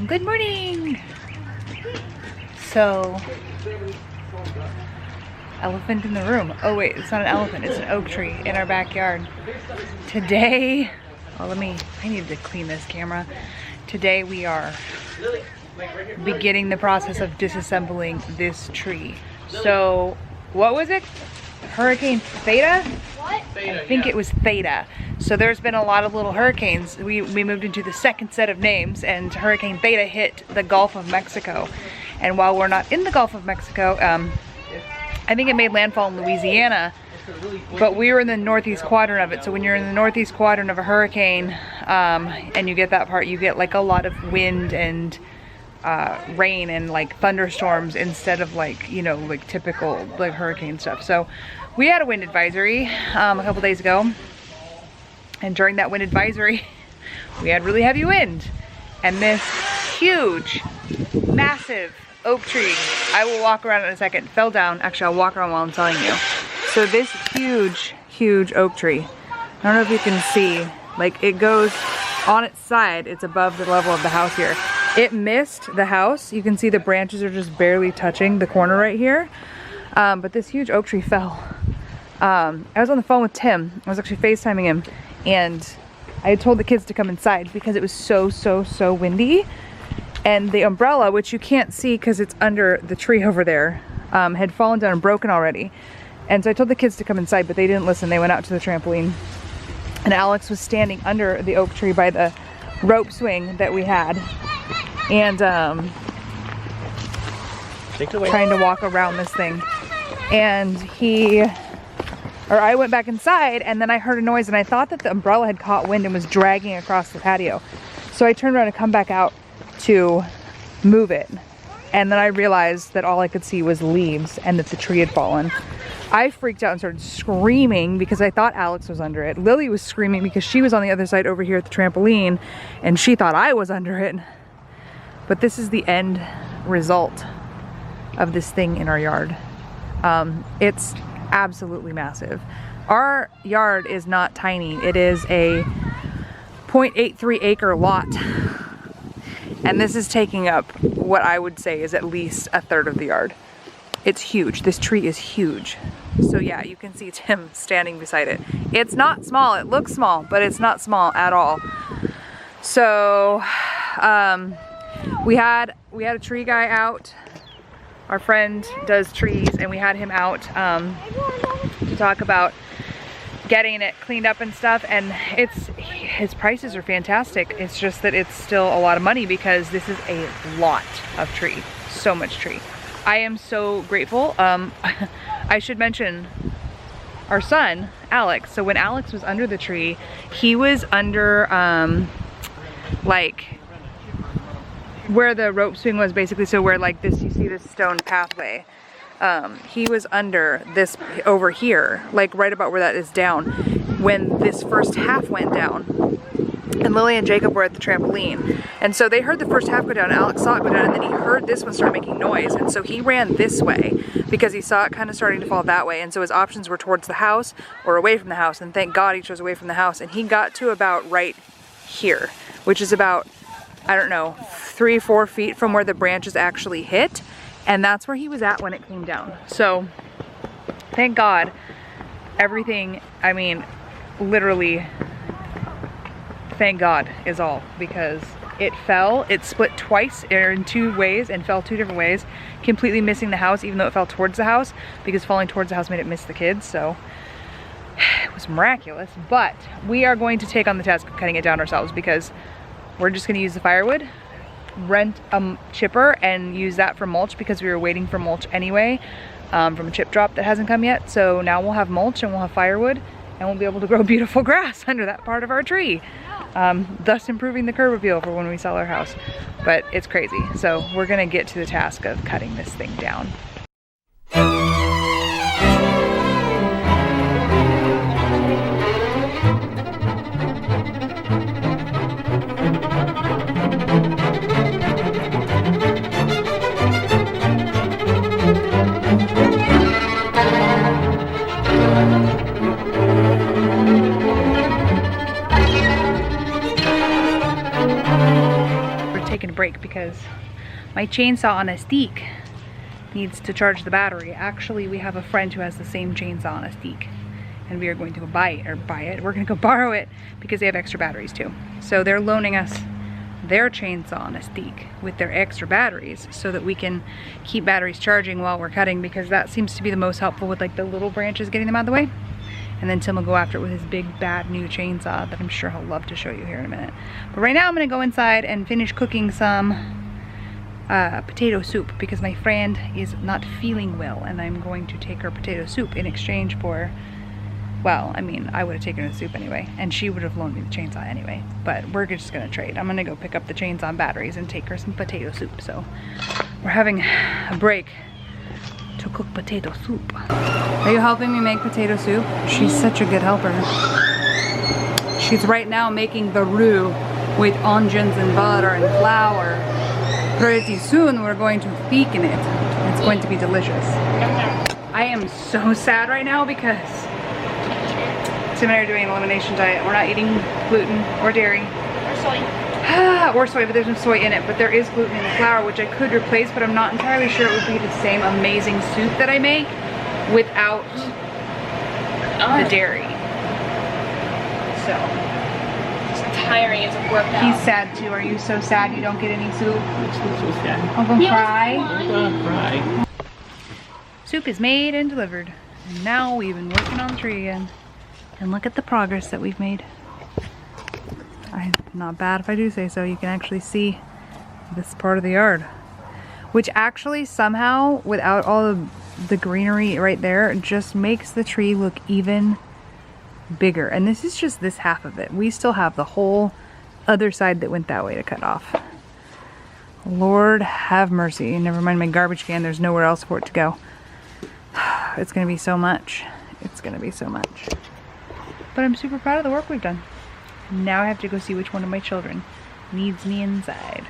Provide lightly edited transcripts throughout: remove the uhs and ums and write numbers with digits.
Good morning. So, elephant in the room. Oh wait, it's not an elephant, it's an oak tree in our backyard. Today, I need to clean this camera. Today we are beginning the process of disassembling this tree. So, what was it? Hurricane Theta? What? I think it was Theta. So there's been a lot of little hurricanes. We moved into the second set of names, and Hurricane Theta hit the Gulf of Mexico. And while we're not in the Gulf of Mexico, I think it made landfall in Louisiana, but we were in the northeast quadrant of it. So when you're in the northeast quadrant of a hurricane, and you get that part, you get like a lot of wind and rain and like thunderstorms instead of like, you know, like typical like hurricane stuff. So we had a wind advisory a couple days ago, and during that wind advisory we had really heavy wind, and this huge massive oak tree, I will walk around in a second, fell down. Actually, I'll walk around while I'm telling you. So this huge oak tree, I don't know if you can see, like it goes on its side, it's above the level of the house here. It missed the house. You can see the branches are just barely touching the corner right here. But this huge oak tree fell. I was on the phone with Tim. I was actually FaceTiming him, and I had told the kids to come inside because it was so windy. And the umbrella, which you can't see because it's under the tree over there, had fallen down and broken already. And so I told the kids to come inside, but they didn't listen. They went out to the trampoline. And Alex was standing under the oak tree by the rope swing that we had, and trying to walk around this thing. And I went back inside, and then I heard a noise, and I thought that the umbrella had caught wind and was dragging across the patio. So I turned around to come back out to move it, and then I realized that all I could see was leaves and that the tree had fallen. I freaked out and started screaming because I thought Alex was under it. Lily was screaming because she was on the other side over here at the trampoline, and she thought I was under it. But this is the end result of this thing in our yard. It's absolutely massive. Our yard is not tiny. It is a 0.83 acre lot. And this is taking up what I would say is at least a third of the yard. It's huge. This tree is huge. So yeah, you can see Tim standing beside it. It's not small. It looks small, but it's not small at all. So we had a tree guy out. Our friend does trees, and we had him out to talk about getting it cleaned up and stuff, and his prices are fantastic. It's just that it's still a lot of money because this is a lot of tree, so much tree. I am so grateful. I should mention our son Alex. So when Alex was under the tree, he was under like where the rope swing was, basically. So where like this, you see this stone pathway, he was under this over here, like right about where that is down, when this first half went down. And Lily and Jacob were at the trampoline, and so they heard the first half go down. Alex saw it go down, and then he heard this one start making noise, and so he ran this way because he saw it kind of starting to fall that way. And so his options were towards the house or away from the house, and thank God he chose away from the house. And he got to about right here, which is about, I don't know, 3-4 feet from where the branches actually hit, and that's where he was at when it came down. So thank God everything, I mean literally thank God is all, because it fell, it split twice or in 2 ways and fell 2 different ways, completely missing the house, even though it fell towards the house, because falling towards the house made it miss the kids. So it was miraculous. But we are going to take on the task of cutting it down ourselves, because we're just going to use the firewood, rent a chipper, and use that for mulch, because we were waiting for mulch anyway from a chip drop that hasn't come yet. So now we'll have mulch and we'll have firewood, and we'll be able to grow beautiful grass under that part of our tree, thus improving the curb appeal for when we sell our house. But it's crazy. So we're gonna get to the task of cutting this thing down. taking a break because my chainsaw on a stick needs to charge the battery. Actually, we have a friend who has the same chainsaw on a stick, and we are going to go buy it. We're gonna go borrow it because they have extra batteries too. So they're loaning us their chainsaw on a stick with their extra batteries so that we can keep batteries charging while we're cutting, because that seems to be the most helpful with like the little branches, getting them out of the way. And then Tim will go after it with his big bad new chainsaw that I'm sure he'll love to show you here in a minute. But right now I'm gonna go inside and finish cooking some potato soup because my friend is not feeling well, and I'm going to take her potato soup in exchange for, well, I mean, I would have taken her soup anyway, and she would have loaned me the chainsaw anyway, but we're just gonna trade. I'm gonna go pick up the chainsaw batteries and take her some potato soup. So we're having a break to cook potato soup. Are you helping me make potato soup? She's such a good helper. She's right now making the roux with onions and butter and flour. Pretty soon we're going to thicken it. It's going to be delicious. I am so sad right now because Tim and I are doing an elimination diet. We're not eating gluten or dairy. Or soy. Or soy, but there's no soy in it. But there is gluten in the flour, which I could replace, but I'm not entirely sure it would be the same amazing soup that I make without the dairy. So. It's tiring, it's a workout. He's sad too. Are you so sad you don't get any soup? I'm so sad. I'm gonna cry. I'm gonna cry. Soup is made and delivered. And now we've been working on the tree again. And look at the progress that we've made. Not bad if I do say so. You can actually see this part of the yard, which actually somehow, without all of the greenery right there, just makes the tree look even bigger. And this is just this half of it. We still have the whole other side that went that way to cut off. Lord have mercy. Never mind my garbage can. There's nowhere else for it to go. It's gonna be so much. It's gonna be so much. But I'm super proud of the work we've done. Now I have to go see which one of my children needs me inside.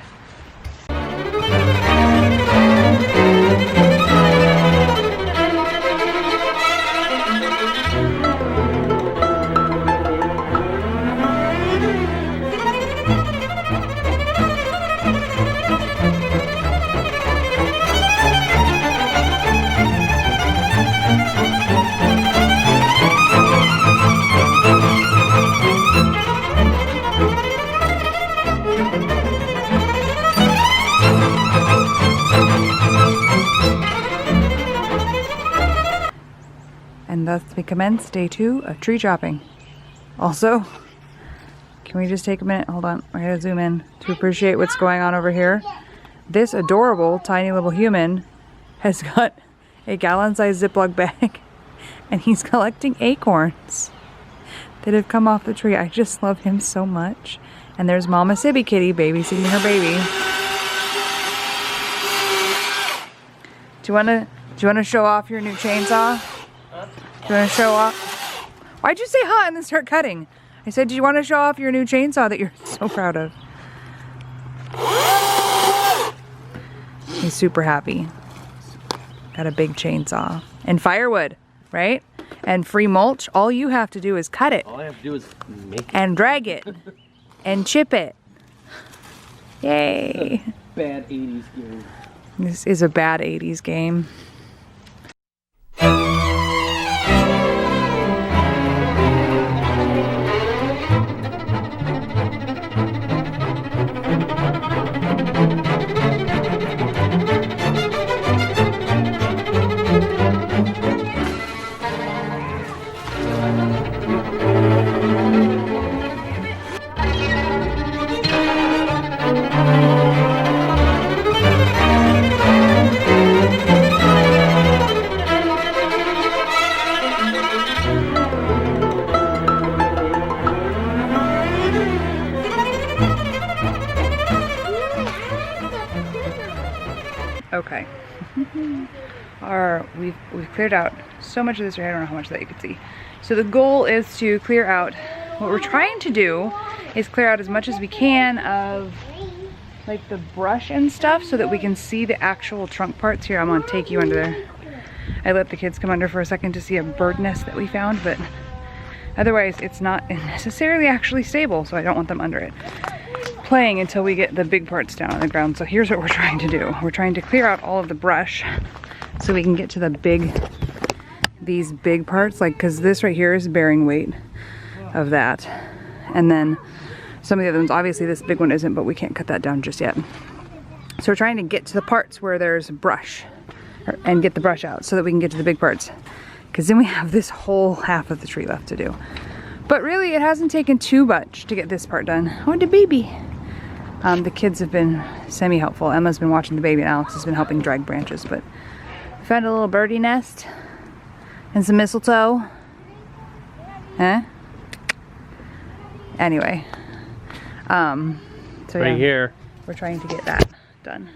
And thus we commence day 2 of tree chopping. Also, can we just take a minute? Hold on, I gotta zoom in to appreciate what's going on over here. This adorable tiny little human has got a gallon-sized Ziploc bag and he's collecting acorns that have come off the tree. I just love him so much. And there's Mama Sibby Kitty babysitting her baby. Do you wanna show off your new chainsaw? Do you want to show off? Why'd you say huh and then start cutting? I said, do you want to show off your new chainsaw that you're so proud of? He's super happy. Got a big chainsaw. And firewood, right? And free mulch. All you have to do is cut it. All I have to do is make it. And drag it. And chip it. Yay. Bad 80s game. This is a bad 80s game. Okay. We've cleared out so much of this area. I don't know how much of that you can see. So the goal is to clear out, what we're trying to do is clear out as much as we can of like the brush and stuff so that we can see the actual trunk parts. Here, I'm gonna take you under there. I let the kids come under for a second to see a bird nest that we found, but otherwise it's not necessarily actually stable, so I don't want them under it. playing until we get the big parts down on the ground. So here's what we're trying to do. We're trying to clear out all of the brush so we can get to these big parts, like, cause this right here is bearing weight of that. And then some of the other ones, obviously this big one isn't, but we can't cut that down just yet. So we're trying to get to the parts where there's brush and get the brush out so that we can get to the big parts. Cause then we have this whole half of the tree left to do. But really it hasn't taken too much to get this part done. Oh, the baby. The kids have been semi-helpful. Emma's been watching the baby and Alex has been helping drag branches, but we found a little birdie nest and some mistletoe. Huh? Anyway. So Right here. We're trying to get that done.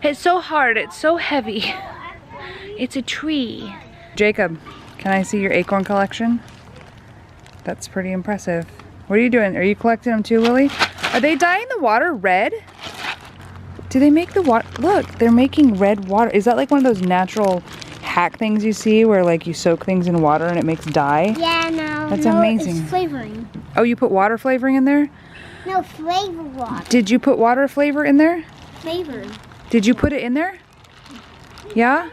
It's so hard, it's so heavy. It's a tree. Jacob, can I see your acorn collection? That's pretty impressive. What are you doing? Are you collecting them too, Lily? Are they dyeing the water red? Do they make the water? Look, they're making red water. Is that like one of those natural hack things you see where like you soak things in water and it makes dye? Yeah, no. That's no, amazing. It's flavoring. Oh, you put water flavoring in there? No, flavor water. Did you put water flavor in there? Flavor. Did you put it in there? Yeah?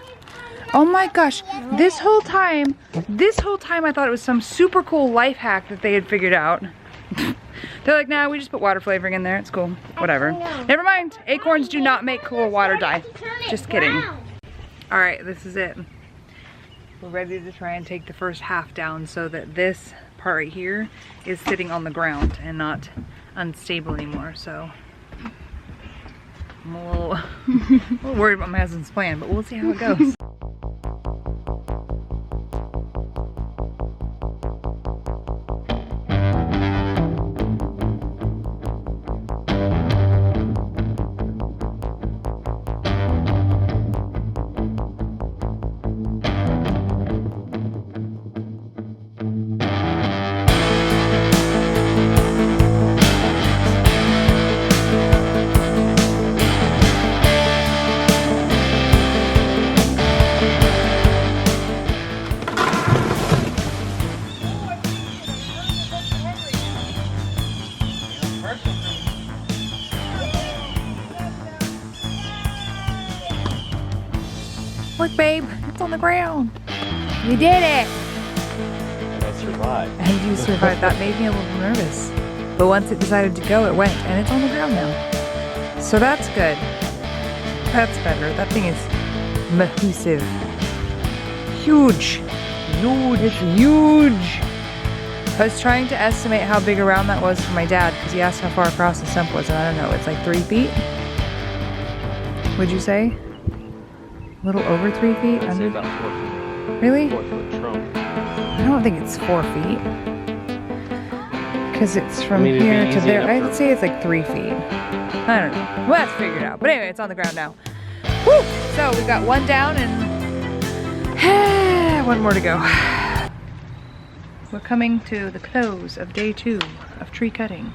Oh my gosh, this whole time I thought it was some super cool life hack that they had figured out. They're like, nah, we just put water flavoring in there, it's cool, whatever. Never mind, acorns do not make cool water dye. Just kidding. All right, this is it. We're ready to try and take the first half down so that this part right here is sitting on the ground and not unstable anymore, so. I'm a little worried about my husband's plan, but we'll see how it goes. Look, babe, it's on the ground. You did it. And I survived. And you survived. That made me a little nervous. But once it decided to go, it went, and it's on the ground now. So that's good. That's better. That thing is massive. Huge. Huge. It's huge. I was trying to estimate how big around that was for my dad, because he asked how far across the stump was, and I don't know, it's like 3 feet? Would you say? A little over 3 feet? I'd say about 4 feet. Really? 4 foot trunk. I don't think it's 4 feet. Because it's from I mean, it'd be here to easy there. enough I'd for- say it's like 3 feet. I don't know. Well, that's figured out. But anyway, it's on the ground now. Woo! So we've got one down and one more to go. We're coming to the close of day 2 of tree cutting.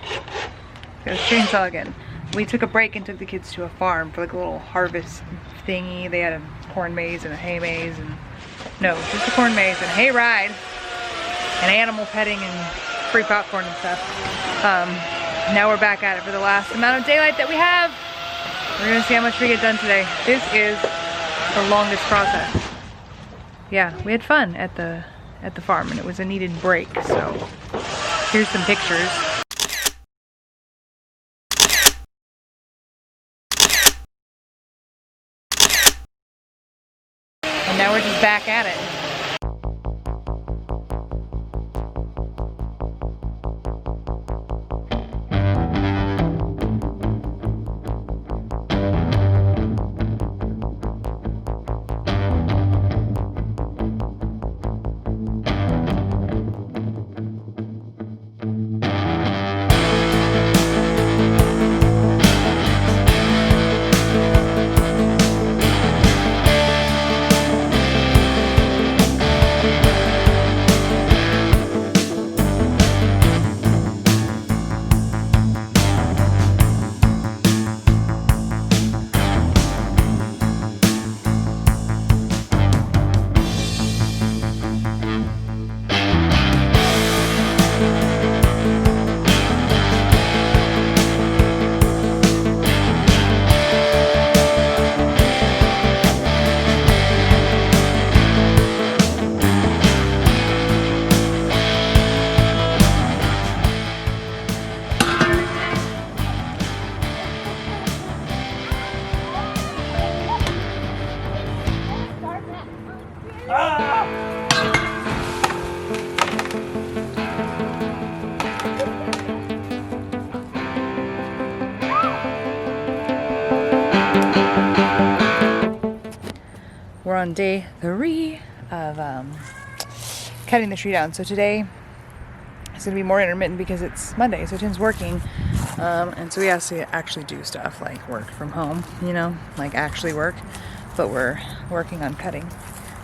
Got a chainsaw again. We took a break and took the kids to a farm for like a little harvest thingy. They had a corn maze and a hay maze and no, just a corn maze and a hay ride and animal petting and free popcorn and stuff. Now we're back at it for the last amount of daylight that we have. We're gonna see how much we get done today. This is the longest process. Yeah, we had fun at the farm and it was a needed break. So here's some pictures. And now we're just back at it. on day 3 of cutting the tree down. So today it's gonna be more intermittent because it's Monday, so Tim's working, and so he has to actually do stuff like work from home, you know, like actually work. But we're working on cutting.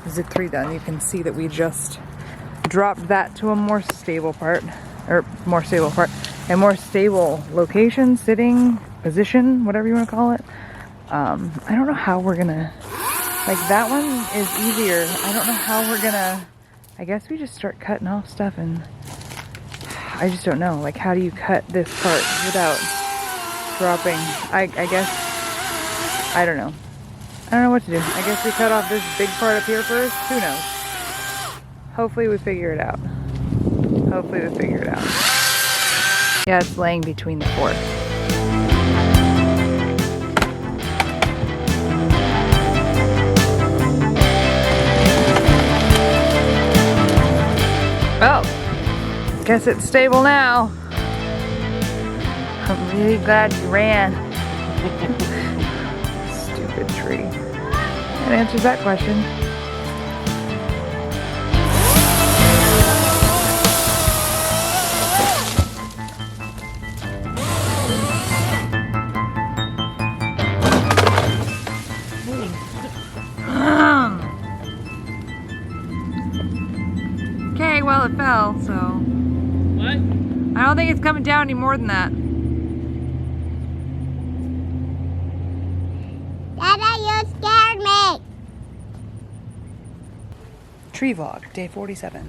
There's a 3 done. You can see that we just dropped that to a more stable part, or more stable part, and more stable location, sitting position, whatever you want to call it. I don't know how we're gonna, like that one is easier. I don't know how we're gonna, I guess we just start cutting off stuff, and I just don't know, like how do you cut this part without dropping, I guess, I don't know what to do. I guess we cut off this big part up here first, who knows. Hopefully we figure it out. Hopefully we figure it out. Yeah, it's laying between the 4. Oh, guess it's stable now. I'm really glad you ran. Stupid tree. That answers that question. Okay, well it fell, so. What? I don't think it's coming down any more than that. Dada, you scared me. Tree vlog, day 47.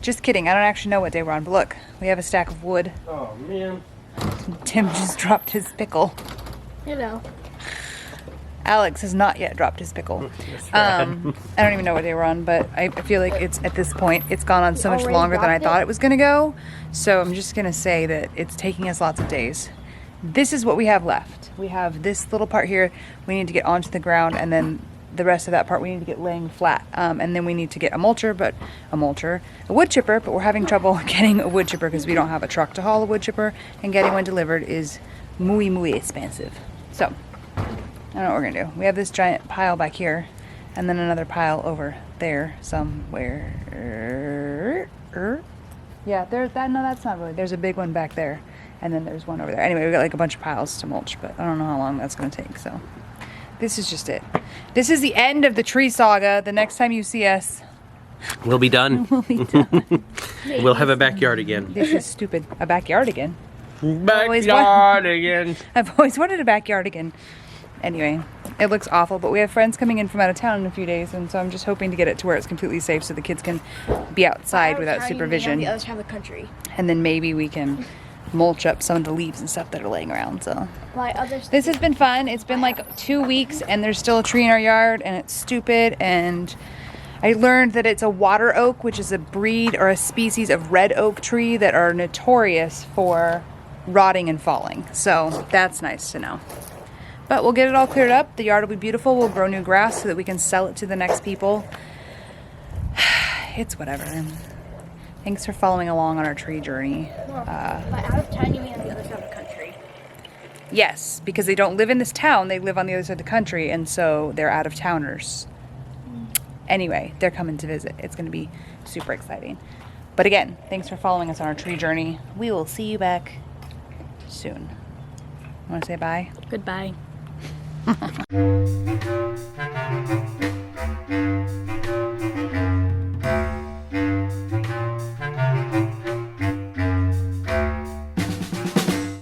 Just kidding, I don't actually know what day we're on, but look, we have a stack of wood. Oh man. Tim just dropped his pickle. You know. Alex has not yet dropped his pickle. I don't even know what day we're on, but I feel like it's at this point, it's gone on so much Already longer than I dropped it? thought it was gonna go. So I'm just gonna say that it's taking us lots of days. This is what we have left. We have this little part here we need to get onto the ground, and then the rest of that part we need to get laying flat. And then we need to get a wood chipper, but we're having trouble getting a wood chipper because we don't have a truck to haul a wood chipper, and getting one delivered is muy expensive. So I don't know what we're gonna do. We have this giant pile back here, and then another pile over there somewhere. Yeah, there's that. No, that's not really. There's a big one back there, and then there's one over there. Anyway, we got like a bunch of piles to mulch, but I don't know how long that's gonna take. So this is just it. This is the end of the tree saga. The next time you see us, We'll be done. we'll be done. We'll have a backyard again. This is stupid. A backyard again. Backyard again. I've always wanted a backyard again. Anyway, it looks awful, but we have friends coming in from out of town in a few days, and so I'm just hoping to get it to where it's completely safe so the kids can be outside without supervision. On the other side of the country. And then maybe we can mulch up some of the leaves and stuff that are laying around. So Why others? this has been fun. It's been like 2 weeks, and there's still a tree in our yard, and it's stupid. And I learned that it's a water oak, which is a breed or a species of red oak tree that are notorious for rotting and falling. So that's nice to know. But we'll get it all cleared up. The yard will be beautiful. We'll grow new grass so that we can sell it to the next people. It's whatever. Thanks for following along on our tree journey. By out of town, you mean on the other side of the country? Yes, because they don't live in this town. They live on the other side of the country, and so they're out of towners. Anyway, they're coming to visit. It's going to be super exciting. But again, thanks for following us on our tree journey. We will see you back soon. Want to say bye? Goodbye.